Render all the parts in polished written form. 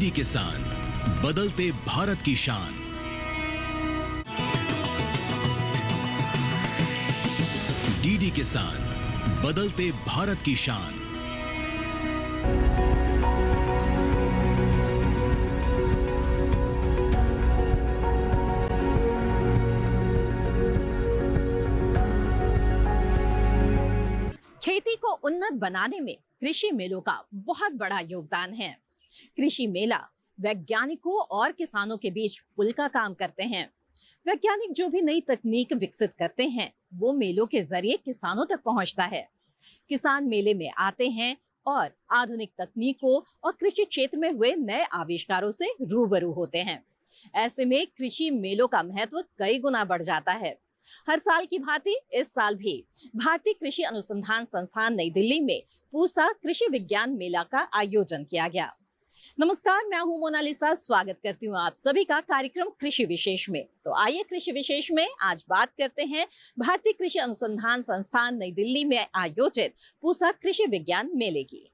DD किसान, बदलते भारत की शान। डीडी किसान, बदलते भारत की शान। खेती को उन्नत बनाने में कृषि मेलों का बहुत बड़ा योगदान है। कृषि मेला वैज्ञानिकों और किसानों के बीच पुल का काम करते हैं। वैज्ञानिक जो भी नई तकनीक विकसित करते हैं वो मेलों के जरिए किसानों तक पहुंचता है। किसान मेले में आते हैं और आधुनिक तकनीकों और कृषि क्षेत्र में हुए नए आविष्कारों से रूबरू होते हैं। ऐसे में कृषि मेलों का महत्व कई गुना बढ़ जाता है। हर साल की भांति इस साल भी भारतीय कृषि अनुसंधान संस्थान नई दिल्ली में पूसा कृषि विज्ञान मेला का आयोजन किया गया। नमस्कार, मैं हूं मोनालिसा। स्वागत करती हूं आप सभी का कार्यक्रम कृषि विशेष में। तो आइए कृषि विशेष में आज बात करते हैं भारतीय कृषि अनुसंधान संस्थान नई दिल्ली में आयोजित पूसा कृषि विज्ञान मेले की।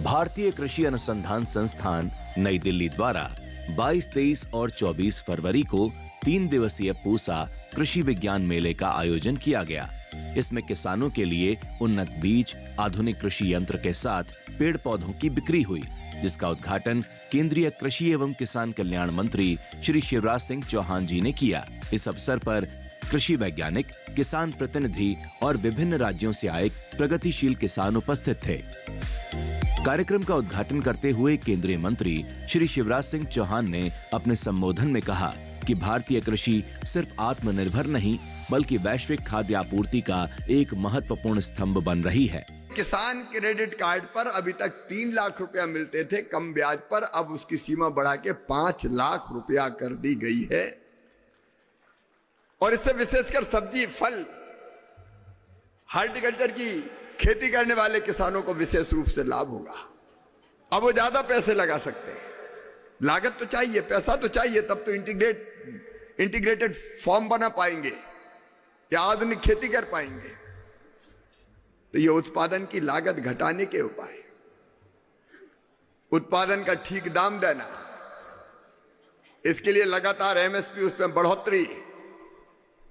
भारतीय कृषि अनुसंधान संस्थान नई दिल्ली द्वारा 22, 23 और 24 फरवरी को 3 दिवसीय पूसा कृषि विज्ञान मेले का आयोजन किया गया। इसमें किसानों के लिए उन्नत बीज, आधुनिक कृषि यंत्र के साथ पेड़ पौधों की बिक्री हुई, जिसका उद्घाटन केंद्रीय कृषि एवं किसान कल्याण मंत्री श्री शिवराज सिंह चौहान जी ने किया। इस अवसर पर कृषि वैज्ञानिक, किसान प्रतिनिधि और विभिन्न राज्यों से आए प्रगतिशील किसान उपस्थित थे। कार्यक्रम का उद्घाटन करते हुए केंद्रीय मंत्री श्री शिवराज सिंह चौहान ने अपने संबोधन में कहा कि भारतीय कृषि सिर्फ आत्मनिर्भर नहीं बल्कि वैश्विक खाद्य आपूर्ति का एक महत्वपूर्ण स्तंभ बन रही है। किसान क्रेडिट कार्ड पर अभी तक 3 लाख रुपया मिलते थे कम ब्याज पर, अब उसकी सीमा बढ़ा के 5 लाख रुपया कर दी गई है। और इससे विशेषकर सब्जी, फल, हॉर्टिकल्चर की खेती करने वाले किसानों को विशेष रूप से लाभ होगा। अब वो ज्यादा पैसे लगा सकते हैं। लागत तो चाहिए, पैसा तो चाहिए, तब तो इंटीग्रेटेड फॉर्म बना पाएंगे या आधुनिक खेती कर पाएंगे। तो ये उत्पादन की लागत घटाने के उपाय, उत्पादन का ठीक दाम देना, इसके लिए लगातार एमएसपी, उस पर बढ़ोतरी।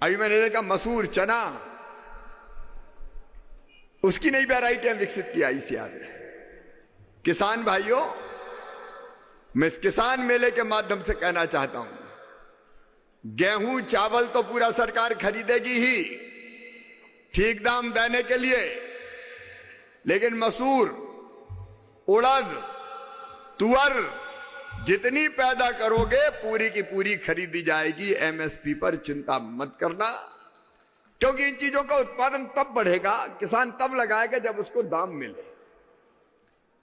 अभी मैंने देखा मसूर, चना, उसकी नई वैरायटियां विकसित किया ICR ने। किसान भाइयों, मैं इस किसान मेले के माध्यम से कहना चाहता हूं, गेहूं चावल तो पूरा सरकार खरीदेगी ही ठीक दाम देने के लिए, लेकिन मसूर, उड़द, तुअर जितनी पैदा करोगे पूरी की पूरी खरीदी जाएगी MSP पर। चिंता मत करना, क्योंकि इन चीजों का उत्पादन तब बढ़ेगा, किसान तब लगाएगा जब उसको दाम मिले।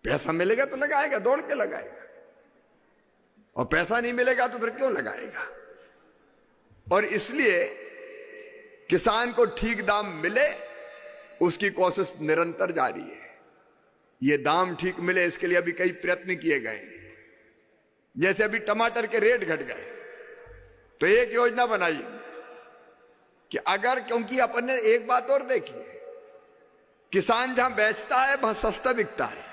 पैसा मिलेगा तो लगाएगा, दौड़ के लगाएगा, और पैसा नहीं मिलेगा तो फिर क्यों लगाएगा। और इसलिए किसान को ठीक दाम मिले, उसकी कोशिश निरंतर जारी है। ये दाम ठीक मिले, इसके लिए अभी कई प्रयत्न किए गए हैं। जैसे अभी टमाटर के रेट घट गए, तो एक योजना बनाई कि अगर, क्योंकि अपन ने एक बात और देखी है, किसान जहां बेचता है वहां सस्ता बिकता है।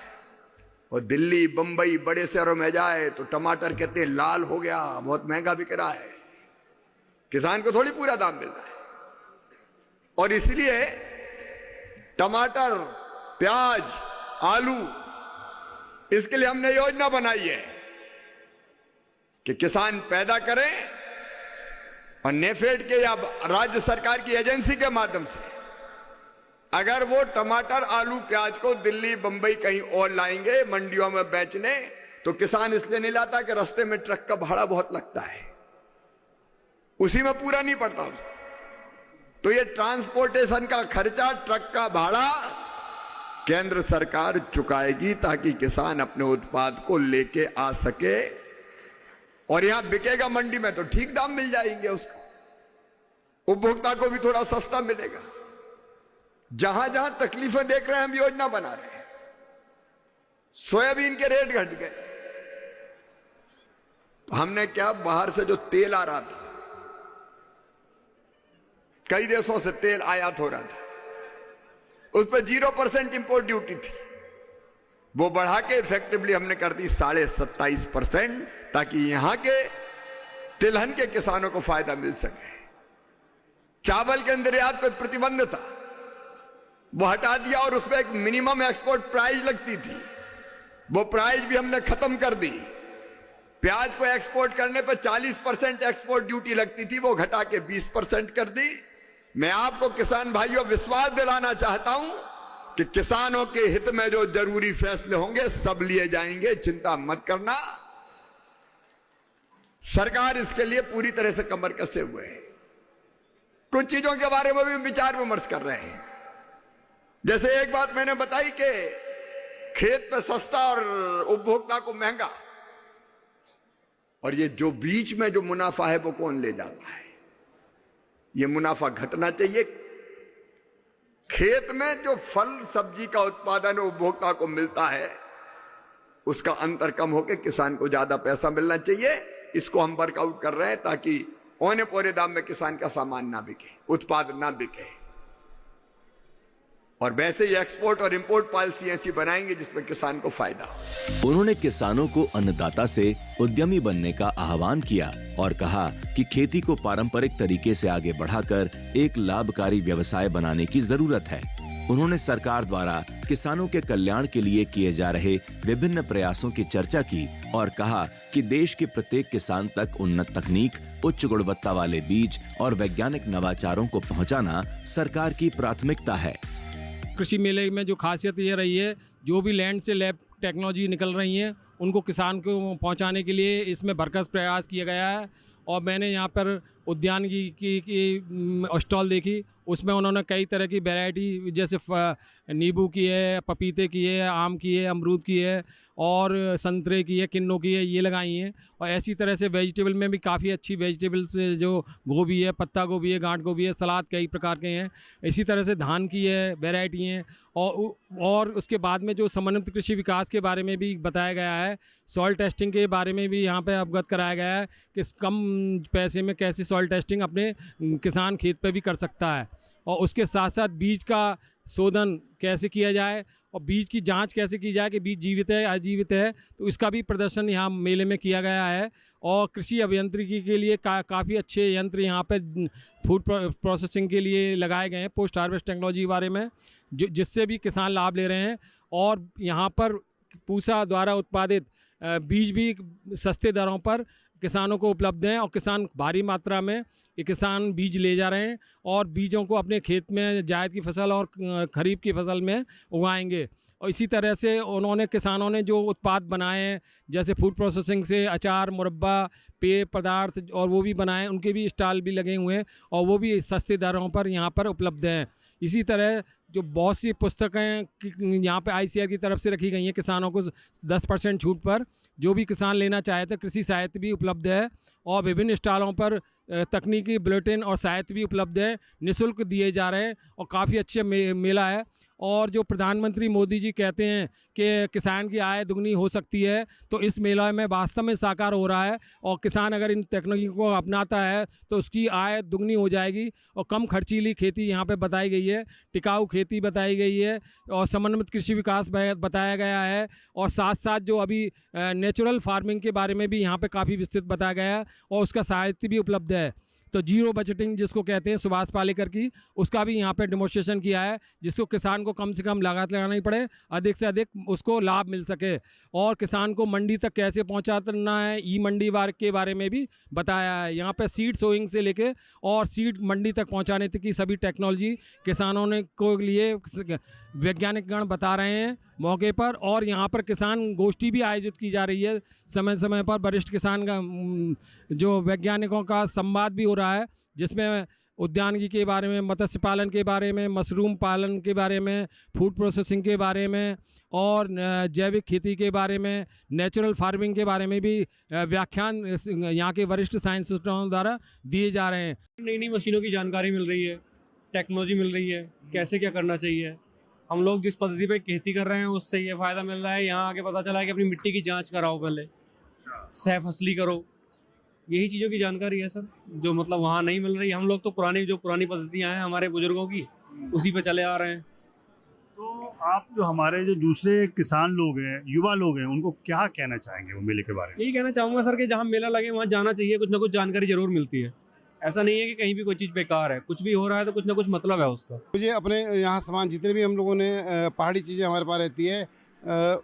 और दिल्ली, बंबई, बड़े शहरों में जाए तो टमाटर कहते हैं लाल हो गया, बहुत महंगा बिक रहा है। किसान को थोड़ी पूरा दाम मिल रहा है। और इसलिए टमाटर, प्याज, आलू, इसके लिए हमने योजना बनाई है कि किसान पैदा करें और नेफेड के या राज्य सरकार की एजेंसी के माध्यम से अगर वो टमाटर, आलू, प्याज को दिल्ली, बंबई कहीं और लाएंगे मंडियों में बेचने, तो किसान इसलिए नहीं लाता कि रास्ते में ट्रक का भाड़ा बहुत लगता है, उसी में पूरा नहीं पड़ता उसको। तो ये ट्रांसपोर्टेशन का खर्चा, ट्रक का भाड़ा केंद्र सरकार चुकाएगी, ताकि किसान अपने उत्पाद को लेके आ सके और यहां बिकेगा मंडी में तो ठीक दाम मिल जाएंगे उसको, उपभोक्ता को भी थोड़ा सस्ता मिलेगा। जहां जहां तकलीफें देख रहे हैं हम योजना बना रहे हैं। सोयाबीन के रेट घट गए, तो हमने क्या, बाहर से जो तेल आ रहा था कई देशों से तेल आयात हो रहा था, उस पर 0% इंपोर्ट ड्यूटी थी, वो बढ़ा के इफेक्टिवली हमने कर दी 27.5%, ताकि यहां के तिलहन के किसानों को फायदा मिल सके। चावल के निर्यात पर प्रतिबंध था, वो हटा दिया और उसमें एक मिनिमम एक्सपोर्ट प्राइस लगती थी, वो प्राइस भी हमने खत्म कर दी। प्याज को एक्सपोर्ट करने पर 40% एक्सपोर्ट ड्यूटी लगती थी, वो घटा के 20% कर दी। मैं आपको किसान भाइयों विश्वास दिलाना चाहता हूं कि किसानों के हित में जो जरूरी फैसले होंगे सब लिए जाएंगे, चिंता मत करना। सरकार इसके लिए पूरी तरह से कमर कसे हुए है। कुछ चीजों के बारे में भी विचार विमर्श कर रहे हैं। जैसे एक बात मैंने बताई कि खेत पे सस्ता और उपभोक्ता को महंगा, और ये जो बीच में जो मुनाफा है वो कौन ले जाता है? ये मुनाफा घटना चाहिए। खेत में जो फल सब्जी का उत्पादन उपभोक्ता को मिलता है उसका अंतर कम होकर किसान को ज्यादा पैसा मिलना चाहिए। इसको हम वर्कआउट कर रहे हैं ताकि औने पौने दाम में किसान का सामान ना बिके, उत्पाद ना बिके। और वैसे ही एक्सपोर्ट और इंपोर्ट पॉलिसी ऐसी बनाएंगे जिसमें किसान को फायदा हो। उन्होंने किसानों को अन्नदाता से उद्यमी बनने का आह्वान किया और कहा कि खेती को पारंपरिक तरीके से आगे बढ़ाकर एक लाभकारी व्यवसाय बनाने की जरूरत है। उन्होंने सरकार द्वारा किसानों के कल्याण के लिए किए जा रहे विभिन्न प्रयासों की चर्चा की और कहा कि देश के प्रत्येक किसान तक उन्नत तकनीक, उच्च गुणवत्ता वाले बीज और वैज्ञानिक नवाचारों को पहुंचाना सरकार की प्राथमिकता है। कृषि मेले में जो खासियत ये रही है, जो भी लैंड से लैब टेक्नोलॉजी निकल रही हैं उनको किसान को पहुंचाने के लिए इसमें भरसक प्रयास किया गया है। और मैंने यहाँ पर उद्यान की स्टॉल देखी, उसमें उन्होंने कई तरह की वैरायटी जैसे नींबू की है, पपीते की है, आम की है, अमरूद की है और संतरे की है, किन्नों की है, ये लगाई हैं। और ऐसी तरह से वेजिटेबल में भी काफ़ी अच्छी वेजिटेबल्स जो गोभी है, पत्ता गोभी है, गांठ गोभी है, सलाद कई प्रकार के हैं। इसी तरह से धान की है वैरायटी हैं। और उसके बाद में जो समन्वित कृषि विकास के बारे में भी बताया गया है, सॉइल टेस्टिंग के बारे में भी यहाँ पे अवगत कराया गया है कि कम पैसे में कैसे सॉइल टेस्टिंग अपने किसान खेत पे भी कर सकता है। और उसके साथ साथ बीज का शोधन कैसे किया जाए और बीज की जांच कैसे की जाए कि बीज जीवित है अजीवित है, तो इसका भी प्रदर्शन यहाँ मेले में किया गया है। और कृषि अभियांत्रिकी के लिए काफ़ी अच्छे यंत्र यहाँ पे फूड प्रोसेसिंग के लिए लगाए गए हैं, पोस्ट हार्वेस्ट टेक्नोलॉजी के बारे में जिससे भी किसान लाभ ले रहे हैं। और यहाँ पर पूसा द्वारा उत्पादित बीज भी सस्ते दरों पर किसानों को उपलब्ध हैं और किसान भारी मात्रा में ये किसान बीज ले जा रहे हैं और बीजों को अपने खेत में जायद की फसल और खरीफ की फसल में उगाएंगे। और इसी तरह से उन्होंने किसानों ने जो उत्पाद बनाए हैं जैसे फूड प्रोसेसिंग से अचार, मुरब्बा, पेय पदार्थ और वो भी बनाए, उनके भी स्टॉल भी लगे हुए हैं और वो भी सस्ते दरों पर यहाँ पर उपलब्ध हैं। इसी तरह जो बहुत सी पुस्तकें यहाँ पे ICAR की तरफ से रखी गई हैं किसानों को 10% छूट पर, जो भी किसान लेना चाहे तो कृषि साहित्य भी उपलब्ध है। और विभिन्न स्टॉलों पर तकनीकी बुलेटिन और साहित्य भी उपलब्ध है, निःशुल्क दिए जा रहे हैं और काफ़ी अच्छे मेला है। और जो प्रधानमंत्री मोदी जी कहते हैं कि किसान की आय दुगनी हो सकती है, तो इस मेला में वास्तव में साकार हो रहा है। और किसान अगर इन तकनीकी को अपनाता है तो उसकी आय दुगनी हो जाएगी। और कम खर्चीली खेती यहाँ पे बताई गई है, टिकाऊ खेती बताई गई है और समन्वित कृषि विकास बताया गया है। और साथ साथ जो अभी नेचुरल फार्मिंग के बारे में भी यहाँ पे काफ़ी विस्तृत बताया गया है और उसका साहित्य भी उपलब्ध है। तो जीरो बजटिंग जिसको कहते हैं सुभाष पालेकर की, उसका भी यहाँ पे डेमोन्स्ट्रेशन किया है जिसको किसान को कम से कम लागत लगानी पड़े, अधिक से अधिक उसको लाभ मिल सके। और किसान को मंडी तक कैसे पहुँचाना है, ई मंडी के बारे में भी बताया है। यहाँ पे सीड सोइंग से लेके और सीड मंडी तक पहुँचाने तक की सभी टेक्नोलॉजी किसानों ने को लिए वैज्ञानिक गण बता रहे हैं मौके पर। और यहाँ पर किसान गोष्ठी भी आयोजित की जा रही है समय समय पर, वरिष्ठ किसान का जो वैज्ञानिकों का संवाद भी हो रहा है जिसमें उद्यानिकी के बारे में, मत्स्य पालन के बारे में, मशरूम पालन के बारे में, फूड प्रोसेसिंग के बारे में और जैविक खेती के बारे में, नेचुरल फार्मिंग के बारे में भी व्याख्यान यहाँ के वरिष्ठ साइंटिस्टों द्वारा दिए जा रहे हैं। नई नई मशीनों की जानकारी मिल रही है, टेक्नोलॉजी मिल रही है, कैसे क्या करना चाहिए। हम लोग जिस पद्धति पे खेती कर रहे हैं उससे ये फ़ायदा मिल रहा है। यहाँ आके पता चला है कि अपनी मिट्टी की जांच कराओ, पहले सह फसली करो, यही चीज़ों की जानकारी है सर, जो मतलब वहाँ नहीं मिल रही। हम लोग तो पुरानी पद्धतियाँ हैं हमारे बुजुर्गों की, उसी पे चले आ रहे हैं। तो आप जो हमारे जो दूसरे किसान लोग हैं, युवा लोग हैं, उनको क्या कहना चाहेंगे वो मेले के बारे में? यही कहना चाहूँगा सर कि जहाँ मेला लगे वहाँ जाना चाहिए, कुछ ना कुछ जानकारी जरूर मिलती है। ऐसा नहीं है कि कहीं भी कोई चीज़ बेकार है, कुछ भी हो रहा है तो कुछ ना कुछ मतलब है उसका। मुझे अपने यहाँ सामान जितने भी हम लोगों ने पहाड़ी चीज़ें हमारे पास रहती है,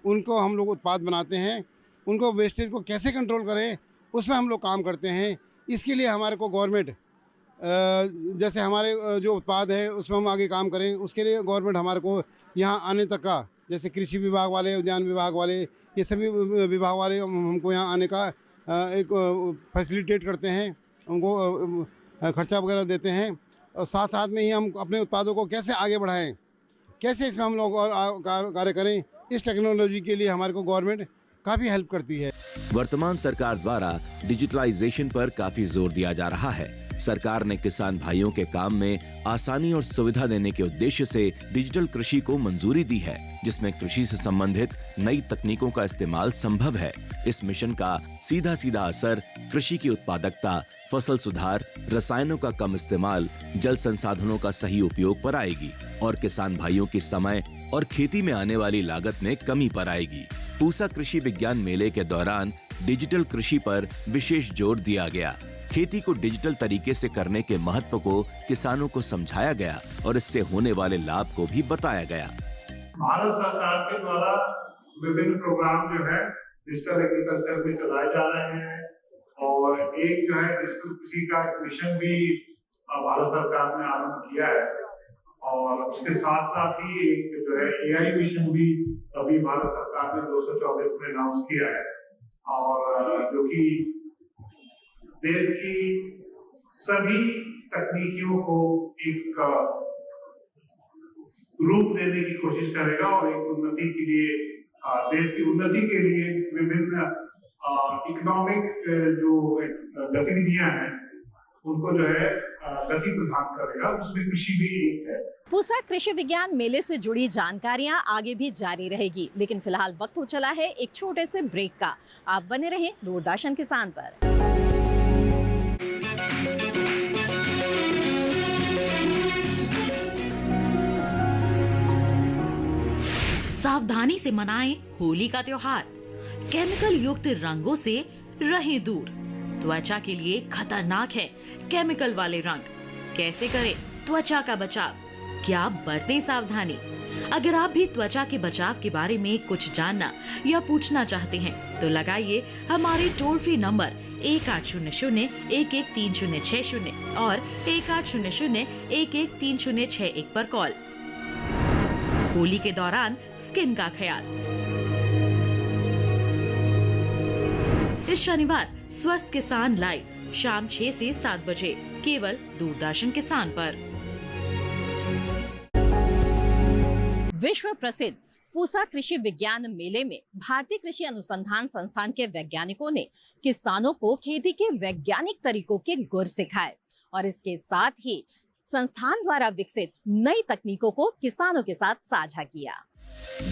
उनको हम लोग उत्पाद बनाते हैं, उनको वेस्टेज को कैसे कंट्रोल करें उसमें हम लोग काम करते हैं। इसके लिए हमारे को गवर्नमेंट जैसे हमारे जो उत्पाद है उसमें हम आगे काम करें, उसके लिए गवर्नमेंट हमारे को यहाँ आने तक का, जैसे कृषि विभाग वाले, उद्यान विभाग वाले, ये सभी विभाग वाले हमको यहाँ आने का एक फैसिलिटेट करते हैं, उनको खर्चा वगैरह देते हैं। और साथ साथ में ही हम अपने उत्पादों को कैसे आगे बढ़ाएं, कैसे इसमें हम लोग और कार्य करें, इस टेक्नोलॉजी के लिए हमारे को गवर्नमेंट काफ़ी हेल्प करती है। वर्तमान सरकार द्वारा डिजिटलाइजेशन पर काफी जोर दिया जा रहा है। सरकार ने किसान भाइयों के काम में आसानी और सुविधा देने के उद्देश्य से डिजिटल कृषि को मंजूरी दी है, जिसमें कृषि से संबंधित नई तकनीकों का इस्तेमाल संभव है। इस मिशन का सीधा सीधा असर कृषि की उत्पादकता, फसल सुधार, रसायनों का कम इस्तेमाल, जल संसाधनों का सही उपयोग पर आएगी और किसान भाइयों की समय और खेती में आने वाली लागत में कमी पर आएगी। पूसा कृषि विज्ञान मेले के दौरान डिजिटल कृषि पर विशेष जोर दिया गया। खेती को डिजिटल तरीके से करने के महत्व को किसानों को समझाया गया और इससे होने वाले लाभ को भी बताया गया। भारत सरकार के द्वारा विभिन्न प्रोग्राम जो है डिजिटल एग्रीकल्चर में चलाए जा रहे हैं और एक जो है डिजिटल कृषि का एक मिशन भी भारत सरकार ने आरंभ किया है और उसके साथ साथ ही एक जो है AI मिशन भी अभी भारत सरकार ने 224 में अनाउंस किया है और जो कि देश की सभी तकनीकियों को एक रूप देने की कोशिश करेगा और एक उन्नति के लिए, देश की उन्नति के लिए विभिन्न इकोनॉमिक जो गतिविधियां हैं उनको जो है गति प्रदान करेगा, उसमें कृषि भी एक है। पूसा कृषि विज्ञान मेले से जुड़ी जानकारियां आगे भी जारी रहेगी, लेकिन फिलहाल वक्त हो चला है एक छोटे से ब्रेक का। आप बने रहें दूरदर्शन किसान पर। सावधानी से मनाएं होली का त्योहार। केमिकल युक्त रंगों से रहें दूर। त्वचा के लिए खतरनाक है केमिकल वाले रंग। कैसे करें त्वचा का बचाव? क्या बरतें सावधानी? अगर आप भी त्वचा के बचाव के बारे में कुछ जानना या पूछना चाहते हैं तो लगाइए हमारे टोल फ्री नंबर 1800-113060 और 1800-113061 पर कॉल। होली के दौरान स्किन का ख्याल। इस शनिवार स्वस्थ किसान लाइव शाम 6 से 7 बजे केवल दूरदर्शन किसान पर। विश्व प्रसिद्ध पूसा कृषि विज्ञान मेले में भारतीय कृषि अनुसंधान संस्थान के वैज्ञानिकों ने किसानों को खेती के वैज्ञानिक तरीकों के गुर सिखाए और इसके साथ ही संस्थान द्वारा विकसित नई तकनीकों को किसानों के साथ साझा किया।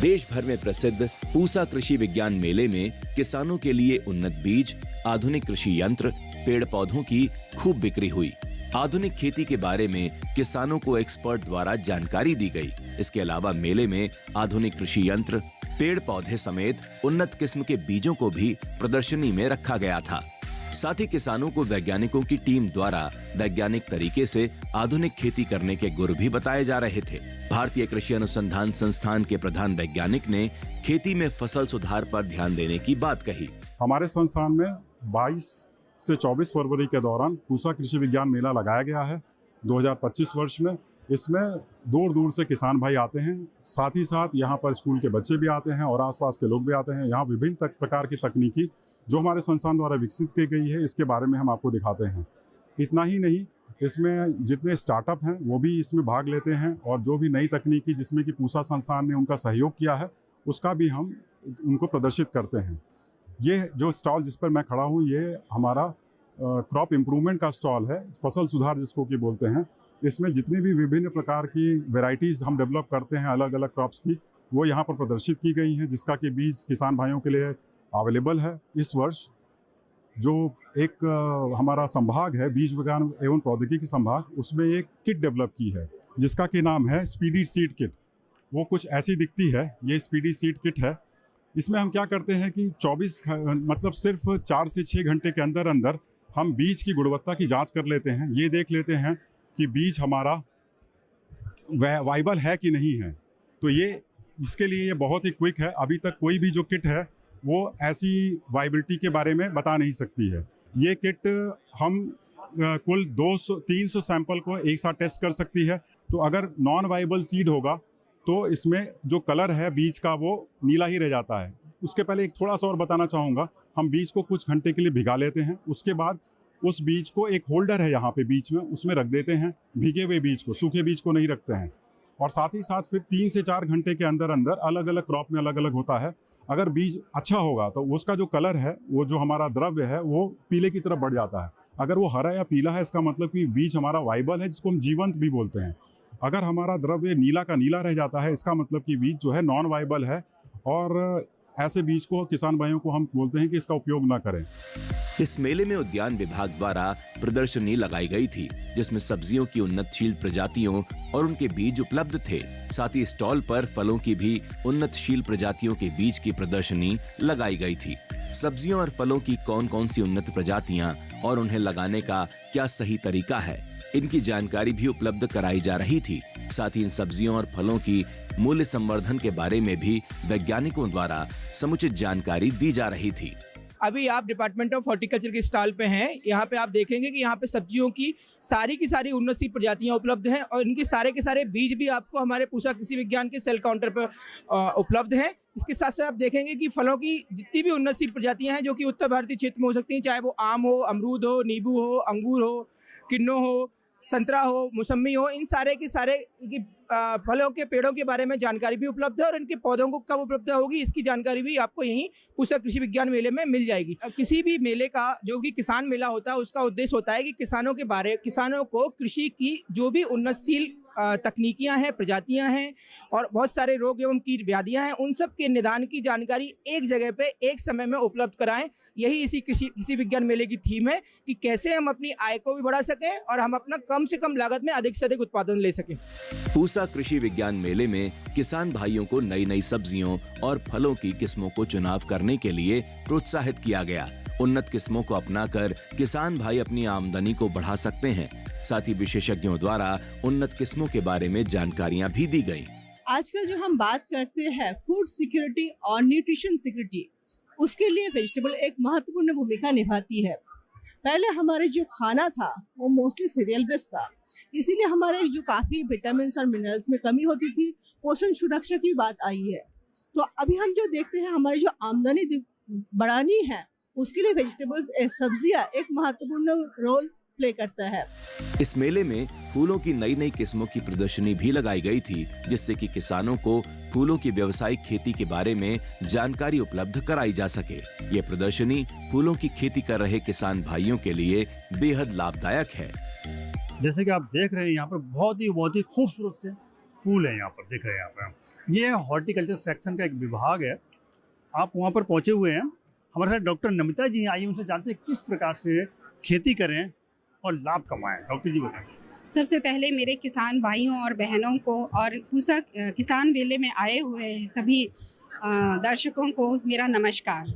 देश भर में प्रसिद्ध पूसा कृषि विज्ञान मेले में किसानों के लिए उन्नत बीज, आधुनिक कृषि यंत्र, पेड़ पौधों की खूब बिक्री हुई। आधुनिक खेती के बारे में किसानों को एक्सपर्ट द्वारा जानकारी दी गई। इसके अलावा मेले में आधुनिक कृषि यंत्र, पेड़ पौधे समेत उन्नत किस्म के बीजों को भी प्रदर्शनी में रखा गया था। साथ ही किसानों को वैज्ञानिकों की टीम द्वारा वैज्ञानिक तरीके से आधुनिक खेती करने के गुर भी बताए जा रहे थे। भारतीय कृषि अनुसंधान संस्थान के प्रधान वैज्ञानिक ने खेती में फसल सुधार पर ध्यान देने की बात कही। हमारे संस्थान में 22 से 24 फरवरी के दौरान पूसा कृषि विज्ञान मेला लगाया गया है 2025 वर्ष में। इसमें दूर दूर से किसान भाई आते हैं, साथ ही साथ यहाँ पर स्कूल के बच्चे भी आते हैं और आसपास के लोग भी आते हैं। यहाँ विभिन्न प्रकार की तकनीकी जो हमारे संस्थान द्वारा विकसित की गई है इसके बारे में हम आपको दिखाते हैं। इतना ही नहीं, इसमें जितने स्टार्टअप हैं वो भी इसमें भाग लेते हैं और जो भी नई तकनीकी जिसमें कि पूसा संस्थान ने उनका सहयोग किया है उसका भी हम उनको प्रदर्शित करते हैं। ये जो स्टॉल जिस पर मैं खड़ा हूँ ये हमारा क्रॉप इम्प्रूवमेंट का स्टॉल है, फसल सुधार जिसको कि बोलते हैं। इसमें जितनी भी विभिन्न प्रकार की वेराइटीज़ हम डेवलप करते हैं अलग अलग क्रॉप्स की, वो यहाँ पर प्रदर्शित की गई हैं, जिसका कि बीज किसान भाइयों के लिए अवेलेबल है। इस वर्ष जो एक हमारा संभाग है बीज विज्ञान एवं प्रौद्योगिकी संभाग, उसमें एक किट डेवलप की है जिसका कि नाम है स्पीडी सीड किट। वो कुछ ऐसी दिखती है, ये स्पीडी सीड किट है। इसमें हम क्या करते हैं कि 24 मतलब सिर्फ 4 से 6 घंटे के अंदर अंदर हम बीज की गुणवत्ता की जांच कर लेते हैं। ये देख लेते हैं कि बीज हमारा वाइबल है कि नहीं है। तो ये इसके लिए ये बहुत ही क्विक है। अभी तक कोई भी जो किट है वो ऐसी वाइबिलिटी के बारे में बता नहीं सकती है। ये किट हम कुल 300 सैंपल को एक साथ टेस्ट कर सकती है। तो अगर नॉन वाइबल सीड होगा तो इसमें जो कलर है बीज का वो नीला ही रह जाता है। उसके पहले एक थोड़ा सा और बताना चाहूँगा, हम बीज को कुछ घंटे के लिए भिगा लेते हैं। उसके बाद उस बीज को एक होल्डर है यहाँ पे बीच में, उसमें रख देते हैं। भीगे हुए बीज को, सूखे बीज को नहीं रखते हैं। और साथ ही साथ फिर 3 से 4 घंटे के अंदर अंदर अलग अलग क्रॉप में अलग अलग होता है। अगर बीज अच्छा होगा तो उसका जो कलर है, वो जो हमारा द्रव्य है वो पीले की तरफ बढ़ जाता है। अगर वो हरा या पीला है, इसका मतलब कि बीज हमारा वाइबल है, जिसको हम जीवंत भी बोलते हैं। अगर हमारा द्रव्य नीला का नीला रह जाता है, इसका मतलब कि बीज जो है नॉन वाइबल है। और ऐसे बीज को किसान भाइयों को हम बोलते हैं कि इसका उपयोग ना करें। इस मेले में उद्यान विभाग द्वारा प्रदर्शनी लगाई गई थी, जिसमें सब्जियों की उन्नतशील प्रजातियों और उनके बीज उपलब्ध थे। साथ ही स्टॉल पर फलों की भी उन्नतशील प्रजातियों के बीज की प्रदर्शनी लगाई गई थी। सब्जियों और फलों की कौन कौन सी उन्नत प्रजातियां और उन्हें लगाने का क्या सही तरीका है, इनकी जानकारी भी उपलब्ध कराई जा रही थी। साथ ही इन सब्जियों और फलों की मूल्य संवर्धन के बारे में भी वैज्ञानिकों द्वारा समुचित जानकारी दी जा रही थी। अभी आप डिपार्टमेंट ऑफ हॉर्टिकल्चर के स्टॉल पे हैं। यहाँ पे आप देखेंगे कि यहाँ पे सब्जियों की सारी उन्नत प्रजातियाँ उपलब्ध हैं और इनके सारे के सारे बीज भी आपको हमारे पूसा कृषि विज्ञान के सेल काउंटर पर उपलब्ध हैं। इसके साथ साथ आप देखेंगे कि फलों की जितनी भी उन्नत प्रजातियाँ हैं जो कि उत्तर भारतीय क्षेत्र में हो सकती हैं, चाहे वो आम हो, अमरूद हो, नींबू हो, अंगूर हो, किन्नो हो, संतरा हो, मौसमी हो, इन सारे के सारे फलों के पेड़ों के बारे में जानकारी भी उपलब्ध है और इनके पौधों को कब उपलब्ध होगी इसकी जानकारी भी आपको यहीं पूसा कृषि विज्ञान मेले में मिल जाएगी। किसी भी मेले का जो कि किसान मेला होता है उसका उद्देश्य होता है कि किसानों को कृषि की जो भी उन्नतशील तकनीकियां हैं, प्रजातियां हैं और बहुत सारे रोग एवं कीट व्याधियां हैं, उन सब के निदान की जानकारी एक जगह पे एक समय में उपलब्ध कराएं। यही इसी कृषि विज्ञान मेले की थीम है कि कैसे हम अपनी आय को भी बढ़ा सकें और हम अपना कम से कम लागत में अधिक से अधिक उत्पादन ले सकें। पूसा कृषि विज्ञान मेले में किसान भाइयों को नई नई सब्जियों और फलों की किस्मों को चुनाव करने के लिए प्रोत्साहित किया गया। उन्नत किस्मों को अपनाकर किसान भाई अपनी आमदनी को बढ़ा सकते हैं। साथ ही विशेषज्ञों द्वारा उन्नत किस्मों के बारे में जानकारियां भी दी गईं। आजकल जो हम बात करते हैं फूड सिक्योरिटी और न्यूट्रिशन सिक्योरिटी, उसके लिए वेजिटेबल एक महत्वपूर्ण भूमिका निभाती है। पहले हमारे जो खाना था वो मोस्टली सीरियल बेस्ड था, इसीलिए हमारे जो काफ़ी विटामिन और मिनरल्स में कमी होती थी। पोषण सुरक्षा की बात आई है, तो अभी हम जो देखते हैं हमारी जो आमदनी बढ़ानी है उसके लिए वेजिटेबल्स सब्जियां एक महत्वपूर्ण रोल प्ले करता है। इस मेले में फूलों की नई नई किस्मों की प्रदर्शनी भी लगाई गई थी, जिससे कि किसानों को फूलों की व्यावसायिक खेती के बारे में जानकारी उपलब्ध कराई जा सके। ये प्रदर्शनी फूलों की खेती कर रहे किसान भाइयों के लिए बेहद लाभदायक है। जैसे कि आप देख रहे हैं यहाँ पर बहुत ही खूबसूरत से फूल है यहाँ पर दिख रहे हैं। यहाँ पर ये हॉर्टिकल्चर सेक्शन का एक विभाग है। आप वहाँ पर पहुँचे हुए हैं। हमारे साथ डॉक्टर नमिता जी आइए, उनसे जानते हैं किस प्रकार से खेती करें और लाभ कमाएं। डॉक्टर जी बताएं। सबसे पहले मेरे किसान भाइयों और बहनों को और पूसा किसान मेले में आए हुए सभी दर्शकों को मेरा नमस्कार।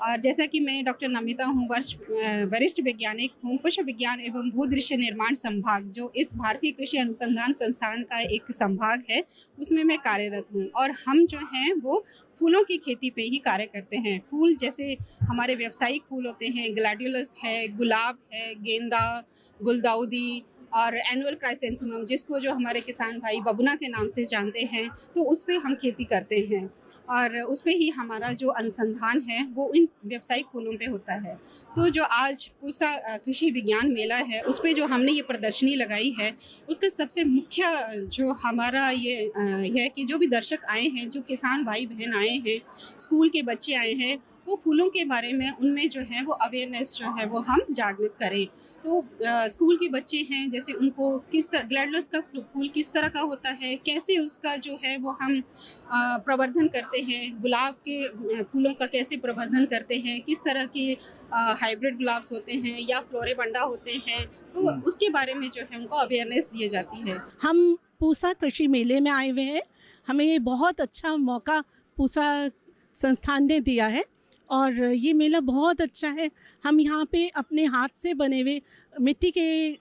और जैसा कि मैं डॉक्टर नमिता हूँ, वरिष्ठ वैज्ञानिक हूँ, पुष्प विज्ञान एवं भूदृश्य निर्माण संभाग जो इस भारतीय कृषि अनुसंधान संस्थान का एक संभाग है उसमें मैं कार्यरत हूँ। और हम जो हैं वो फूलों की खेती पे ही कार्य करते हैं। फूल जैसे हमारे व्यावसायिक फूल होते हैं, ग्लैडियोलस है, गुलाब है, गेंदा, गुलदाउदी और एनुअल क्राइसेंथेमम जिसको जो हमारे किसान भाई बबूना के नाम से जानते हैं, तो उस पर हम खेती करते हैं और उस पे ही हमारा जो अनुसंधान है वो इन व्यावसायिक फूलों पे होता है। तो जो आज पूसा कृषि विज्ञान मेला है उस पे जो हमने ये प्रदर्शनी लगाई है उसका सबसे मुख्य जो हमारा ये है कि जो भी दर्शक आए हैं, जो किसान भाई बहन आए हैं, स्कूल के बच्चे आए हैं, वो फूलों के बारे में उनमें जो है वो अवेयरनेस जो है वो हम जागृत करें। तो स्कूल के बच्चे हैं, जैसे उनको किस तरह ग्लैडुलस का फूल किस तरह का होता है, कैसे उसका जो है वो हम प्रवर्धन करते हैं, गुलाब के फूलों का कैसे प्रवर्धन करते हैं, किस तरह के हाइब्रिड गुलाब्स होते हैं या फ्लोरेबंडा होते हैं, तो उसके बारे में जो है उनको अवेयरनेस दी जाती है। हम पूसा कृषि मेले में आए हुए हैं। हमें ये बहुत अच्छा मौका पूसा संस्थान ने दिया है और ये मेला बहुत अच्छा है। हम यहाँ पे अपने हाथ से बने हुए मिट्टी के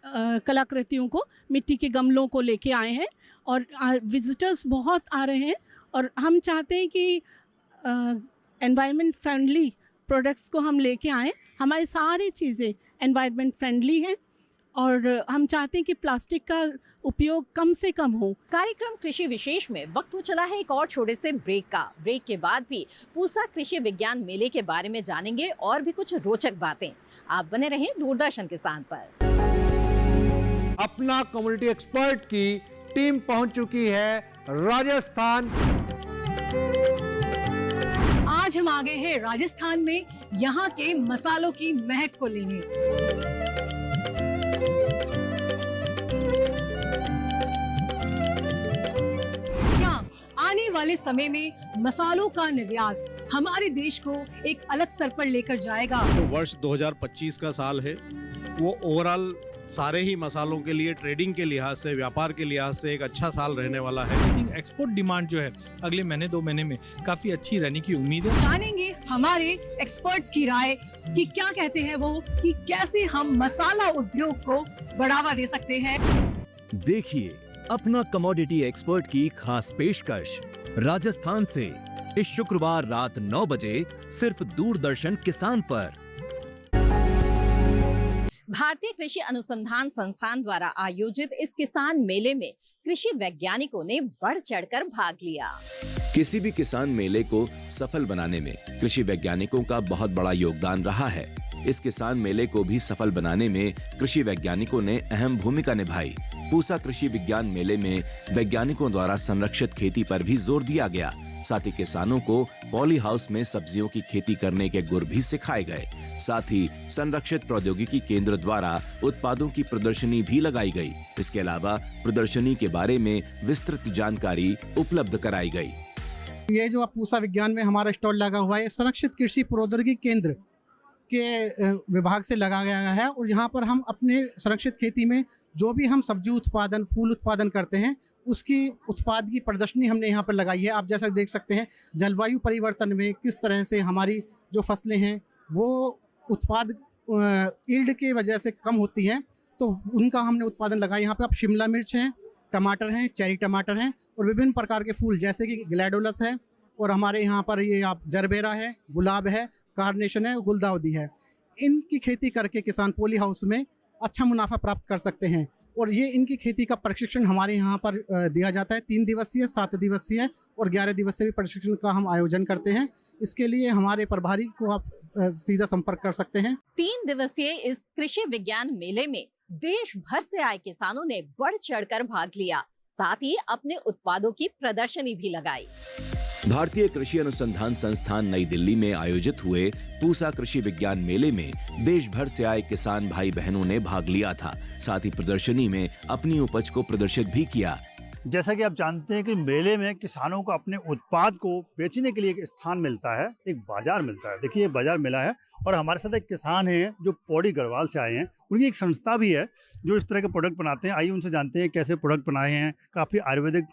कलाकृतियों को, मिट्टी के गमलों को लेके आए हैं और विजिटर्स बहुत आ रहे हैं और हम चाहते हैं कि एनवायरनमेंट फ्रेंडली प्रोडक्ट्स को हम लेके आएँ। हमारी सारी चीज़ें एनवायरनमेंट फ्रेंडली हैं और हम चाहते हैं कि प्लास्टिक का उपयोग कम से कम हो। कार्यक्रम कृषि विशेष में वक्त हो चला है एक और छोटे से ब्रेक का। ब्रेक के बाद भी पूसा कृषि विज्ञान मेले के बारे में जानेंगे और भी कुछ रोचक बातें। आप बने रहें दूरदर्शन किसान पर। अपना कम्युनिटी एक्सपर्ट की टीम पहुंच चुकी है राजस्थान। आज हम आ गए हैं राजस्थान में, यहाँ के मसालों की महक को लेने। आने वाले समय में मसालों का निर्यात हमारे देश को एक अलग स्तर पर लेकर जाएगा। तो वर्ष 2025 का साल है, वो ओवरऑल सारे ही मसालों के लिए, ट्रेडिंग के लिहाज से, व्यापार के लिहाज से एक अच्छा साल रहने वाला है। आई थिंक एक्सपोर्ट डिमांड जो है अगले महीने 2 महीने में काफी अच्छी रहने की उम्मीद है। जानेंगे हमारे एक्सपर्ट्स की राय कि क्या कहते हैं वो, कि कैसे हम मसाला उद्योग को बढ़ावा दे सकते हैं। देखिए अपना कमोडिटी एक्सपर्ट की खास पेशकश राजस्थान से इस शुक्रवार रात 9 बजे सिर्फ दूरदर्शन किसान पर। भारतीय कृषि अनुसंधान संस्थान द्वारा आयोजित इस किसान मेले में कृषि वैज्ञानिकों ने बढ़ चढ़कर भाग लिया। किसी भी किसान मेले को सफल बनाने में कृषि वैज्ञानिकों का बहुत बड़ा योगदान रहा है। इस किसान मेले को भी सफल बनाने में कृषि वैज्ञानिकों ने अहम भूमिका निभाई। पूसा कृषि विज्ञान मेले में वैज्ञानिकों द्वारा संरक्षित खेती पर भी जोर दिया गया। साथ ही किसानों को पॉली हाउस में सब्जियों की खेती करने के गुर भी सिखाए गए। साथ ही संरक्षित प्रौद्योगिकी केंद्र द्वारा उत्पादों की प्रदर्शनी भी लगाई गई। इसके अलावा प्रदर्शनी के बारे में विस्तृत जानकारी उपलब्ध कराई गई। ये जो पूसा विज्ञान में हमारा स्टॉल लगा हुआ है, संरक्षित कृषि प्रौद्योगिकी केंद्र के विभाग से लगा गया है और यहाँ पर हम अपने संरक्षित खेती में जो भी हम सब्जी उत्पादन, फूल उत्पादन करते हैं, उसकी उत्पाद की प्रदर्शनी हमने यहाँ पर लगाई है। आप जैसा देख सकते हैं जलवायु परिवर्तन में किस तरह से हमारी जो फसलें हैं वो उत्पाद ईल्ड की वजह से कम होती हैं, तो उनका हमने उत्पादन लगाया। यहाँ पे आप शिमला मिर्च हैं, टमाटर हैं, चेरी टमाटर हैं और विभिन्न प्रकार के फूल जैसे कि ग्लैडोलस है और हमारे यहाँ पर ये आप जरबेरा है, गुलाब है, कार्नेशन है, गुलदाउदी है। इनकी खेती करके किसान पॉली हाउस में अच्छा मुनाफा प्राप्त कर सकते हैं और ये इनकी खेती का प्रशिक्षण हमारे यहाँ पर दिया जाता है। 3 दिवसीय, 7 दिवसीय और 11 दिवसीय भी प्रशिक्षण का हम आयोजन करते हैं। इसके लिए हमारे प्रभारी को आप सीधा संपर्क कर सकते हैं। 3 दिवसीय इस कृषि विज्ञान मेले में देश भर से आए किसानों ने बढ़ चढ़कर भाग लिया, साथ ही अपने उत्पादों की प्रदर्शनी भी लगाई। भारतीय कृषि अनुसंधान संस्थान नई दिल्ली में आयोजित हुए पूसा कृषि विज्ञान मेले में देश भर से आए किसान भाई बहनों ने भाग लिया था। साथ ही प्रदर्शनी में अपनी उपज को प्रदर्शित भी किया। जैसा कि आप जानते हैं कि मेले में किसानों को अपने उत्पाद को बेचने के लिए एक स्थान मिलता है, एक बाजार मिलता है। देखिए बाजार मिला है और हमारे साथ एक किसान हैं जो पौड़ी गढ़वाल से आए हैं। उनकी एक संस्था भी है जो इस तरह के प्रोडक्ट बनाते हैं। आइए उनसे जानते हैं कैसे प्रोडक्ट बनाए हैं। काफ़ी आयुर्वेदिक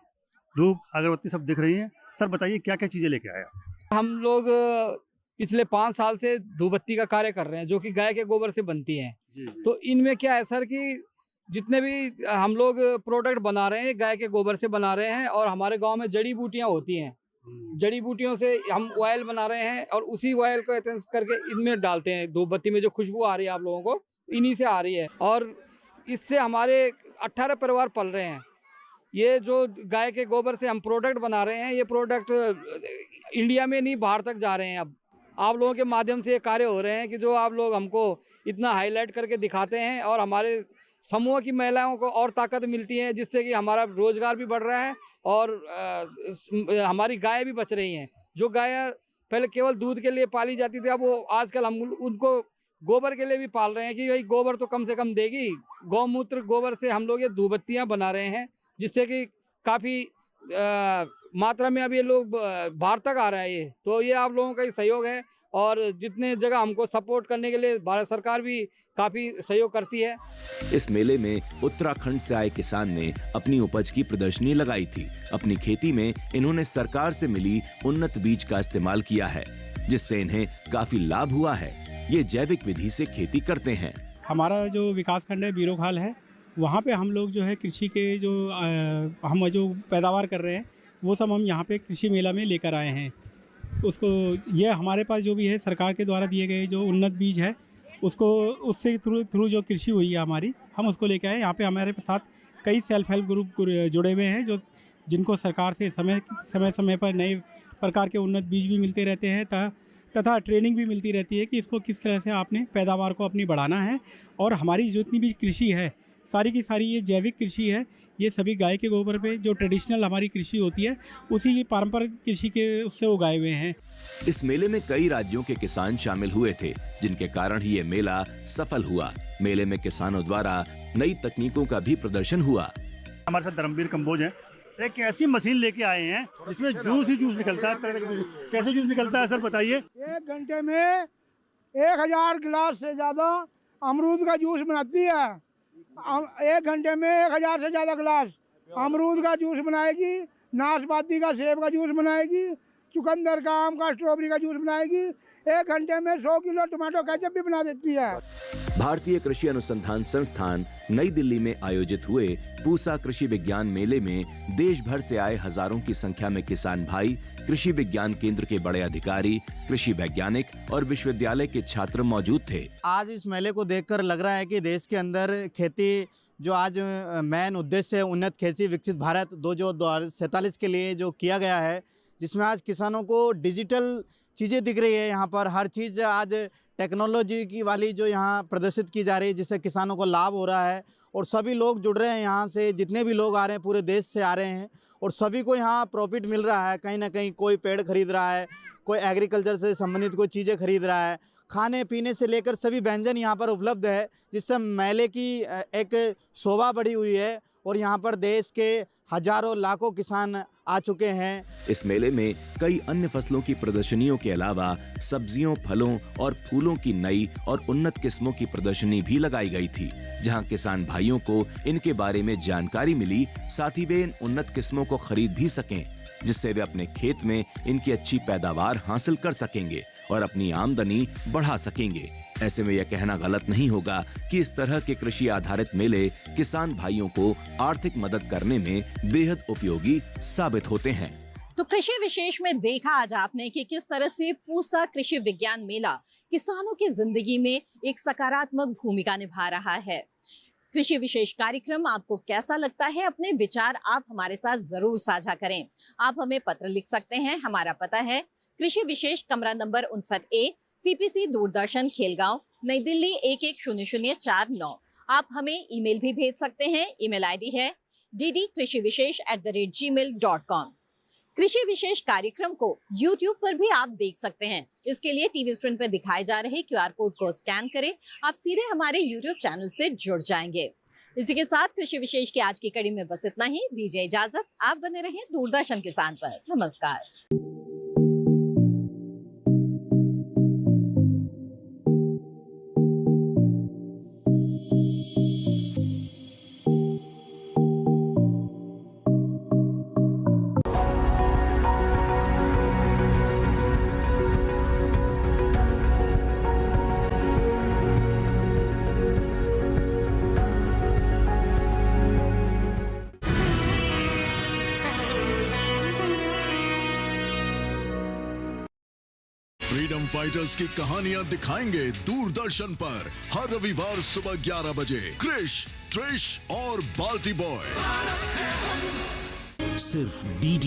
धूप, अगरबत्ती सब दिख रही हैं। सर बताइए क्या क्या चीज़ें लेके आए? हम लोग पिछले 5 साल से धूपबत्ती का कार्य कर रहे हैं जो कि गाय के गोबर से बनती हैं। तो इनमें क्या है सर कि जितने भी हम लोग प्रोडक्ट बना रहे हैं गाय के गोबर से बना रहे हैं और हमारे गांव में जड़ी बूटियां होती हैं, जड़ी बूटियों से हम ऑयल बना रहे हैं और उसी ऑयल को एसेंस करके इनमें डालते हैं। धूपबत्ती में जो खुशबू आ रही है आप लोगों को इन्हीं से आ रही है और इससे हमारे 18 परिवार पल रहे हैं। ये जो गाय के गोबर से हम प्रोडक्ट बना रहे हैं, ये प्रोडक्ट इंडिया में नहीं बाहर तक जा रहे हैं। अब आप लोगों के माध्यम से ये कार्य हो रहे हैं कि जो आप लोग हमको इतना हाईलाइट करके दिखाते हैं और हमारे समूह की महिलाओं को और ताकत मिलती है, जिससे कि हमारा रोजगार भी बढ़ रहा है और हमारी गाय भी बच रही हैं। जो गाय पहले केवल दूध के लिए पाली जाती थी, अब वो आजकल हम उनको गोबर के लिए भी पाल रहे हैं कि भाई गोबर तो कम से कम देगी। गौमूत्र गोबर से हम लोग ये धूपबत्तियाँ बना रहे हैं, जिससे कि काफ़ी मात्रा में अब ये लोग बाहर तक आ रहा है। ये तो ये आप लोगों का ही सहयोग है, और जितने जगह हमको सपोर्ट करने के लिए भारत सरकार भी काफ़ी सहयोग करती है। इस मेले में उत्तराखंड से आए किसान ने अपनी उपज की प्रदर्शनी लगाई थी। अपनी खेती में इन्होंने सरकार से मिली उन्नत बीज का इस्तेमाल किया है, जिससे इन्हें काफी लाभ हुआ है। ये जैविक विधि से खेती करते हैं। हमारा जो विकास खंड है बीरोखाल है, वहाँ पे हम लोग जो है कृषि के हम जो पैदावार कर रहे हैं वो सब हम यहाँ पे कृषि मेला में लेकर आए हैं। उसको ये हमारे पास जो भी है सरकार के द्वारा दिए गए जो उन्नत बीज है उसको उससे थ्रू जो कृषि हुई है हमारी, हम उसको लेकर आए। यहाँ पे हमारे साथ कई सेल्फ हेल्प ग्रुप जुड़े हुए हैं जो जिनको सरकार से समय पर नए प्रकार के उन्नत बीज भी मिलते रहते हैं तथा ट्रेनिंग भी मिलती रहती है कि इसको किस तरह से आपने पैदावार को अपनी बढ़ाना है। और हमारी जितनी भी कृषि है सारी की सारी ये जैविक कृषि है। ये सभी गाय के गोबर पे जो ट्रेडिशनल हमारी कृषि होती है उसी की पारंपरिक कृषि के उससे उगाए हुए हैं। इस मेले में कई राज्यों के किसान शामिल हुए थे, जिनके कारण ही ये मेला सफल हुआ। मेले में किसानों द्वारा नई तकनीकों का भी प्रदर्शन हुआ। हमारे साथ धर्मवीर कंबोज है, एक ऐसी मशीन लेके आए हैं जिसमें जूस ही जूस निकलता है। कैसे जूस निकलता है सर बताइए? 1 घंटे में 1000 गिलास से ज्यादा अमरूद का जूस बनाती है। 1 घंटे में 1000 से ज्यादा गिलास अमरूद का जूस बनाएगी, नाशपाती का, सेब का जूस बनाएगी, चुकंदर का, आम का, स्ट्रॉबेरी का जूस बनाएगी। 1 घंटे में 100 किलो टमाटो केचप भी बना देती है। भारतीय कृषि अनुसंधान संस्थान नई दिल्ली में आयोजित हुए पूसा कृषि विज्ञान मेले में देश भर से आए हजारों की संख्या में किसान भाई, कृषि विज्ञान केंद्र के बड़े अधिकारी, कृषि वैज्ञानिक और विश्वविद्यालय के छात्र मौजूद थे। आज इस मेले को देखकर लग रहा है कि देश के अंदर खेती जो आज मेन उद्देश्य है उन्नत खेती विकसित भारत 2047 के लिए जो किया गया है, जिसमें आज किसानों को डिजिटल चीज़ें दिख रही है। यहाँ पर हर चीज़ आज टेक्नोलॉजी की वाली जो यहाँ प्रदर्शित की जा रही है, जिससे किसानों को लाभ हो रहा है और सभी लोग जुड़ रहे हैं। यहाँ से जितने भी लोग आ रहे हैं पूरे देश से आ रहे हैं और सभी को यहाँ प्रॉफिट मिल रहा है। कहीं ना कहीं कोई पेड़ खरीद रहा है, कोई एग्रीकल्चर से संबंधित कोई चीज़ें खरीद रहा है। खाने पीने से लेकर सभी व्यंजन यहाँ पर उपलब्ध है, जिससे मेले की एक शोभा बढ़ी हुई है और यहाँ पर देश के हजारों लाखों किसान आ चुके हैं। इस मेले में कई अन्य फसलों की प्रदर्शनियों के अलावा सब्जियों, फलों और फूलों की नई और उन्नत किस्मों की प्रदर्शनी भी लगाई गई थी, जहां किसान भाइयों को इनके बारे में जानकारी मिली, साथ ही वे इन उन्नत किस्मों को खरीद भी सकें, जिससे वे अपने खेत में इनकी अच्छी पैदावार हासिल कर सकेंगे और अपनी आमदनी बढ़ा सकेंगे। ऐसे में यह कहना गलत नहीं होगा कि इस तरह के कृषि आधारित मेले किसान भाइयों को आर्थिक मदद करने में बेहद उपयोगी साबित होते हैं। तो कृषि विशेष में देखा आज आपने कि किस तरह से पूसा कृषि विज्ञान मेला किसानों की जिंदगी में एक सकारात्मक भूमिका निभा रहा है। कृषि विशेष कार्यक्रम आपको कैसा लगता है? अपने विचार आप हमारे साथ जरूर साझा करें। आप हमें पत्र लिख सकते हैं। हमारा पता है कृषि विशेष, कमरा number 59A, CPC, Doordarshan, Khelgaon, नई दिल्ली 110049। आप हमें ईमेल भी भेज सकते हैं। ईमेल आईडी है ddkrishivishesh@gmail.com। कृषि विशेष कार्यक्रम को YouTube पर भी आप देख सकते हैं। इसके लिए टीवी स्क्रीन पर दिखाए जा रहे QR कोड को स्कैन करें, आप सीधे हमारे YouTube चैनल से जुड़ जाएंगे। इसी के साथ कृषि विशेष की आज की कड़ी में बस इतना ही। दीजिए इजाजत, आप बने रहें दूरदर्शन किसान पर। नमस्कार। फ्रीडम फाइटर्स की कहानियां दिखाएंगे दूरदर्शन पर हर रविवार सुबह 11 बजे। क्रिश, ट्रिश और बाल्टी बॉय। सिर्फ DD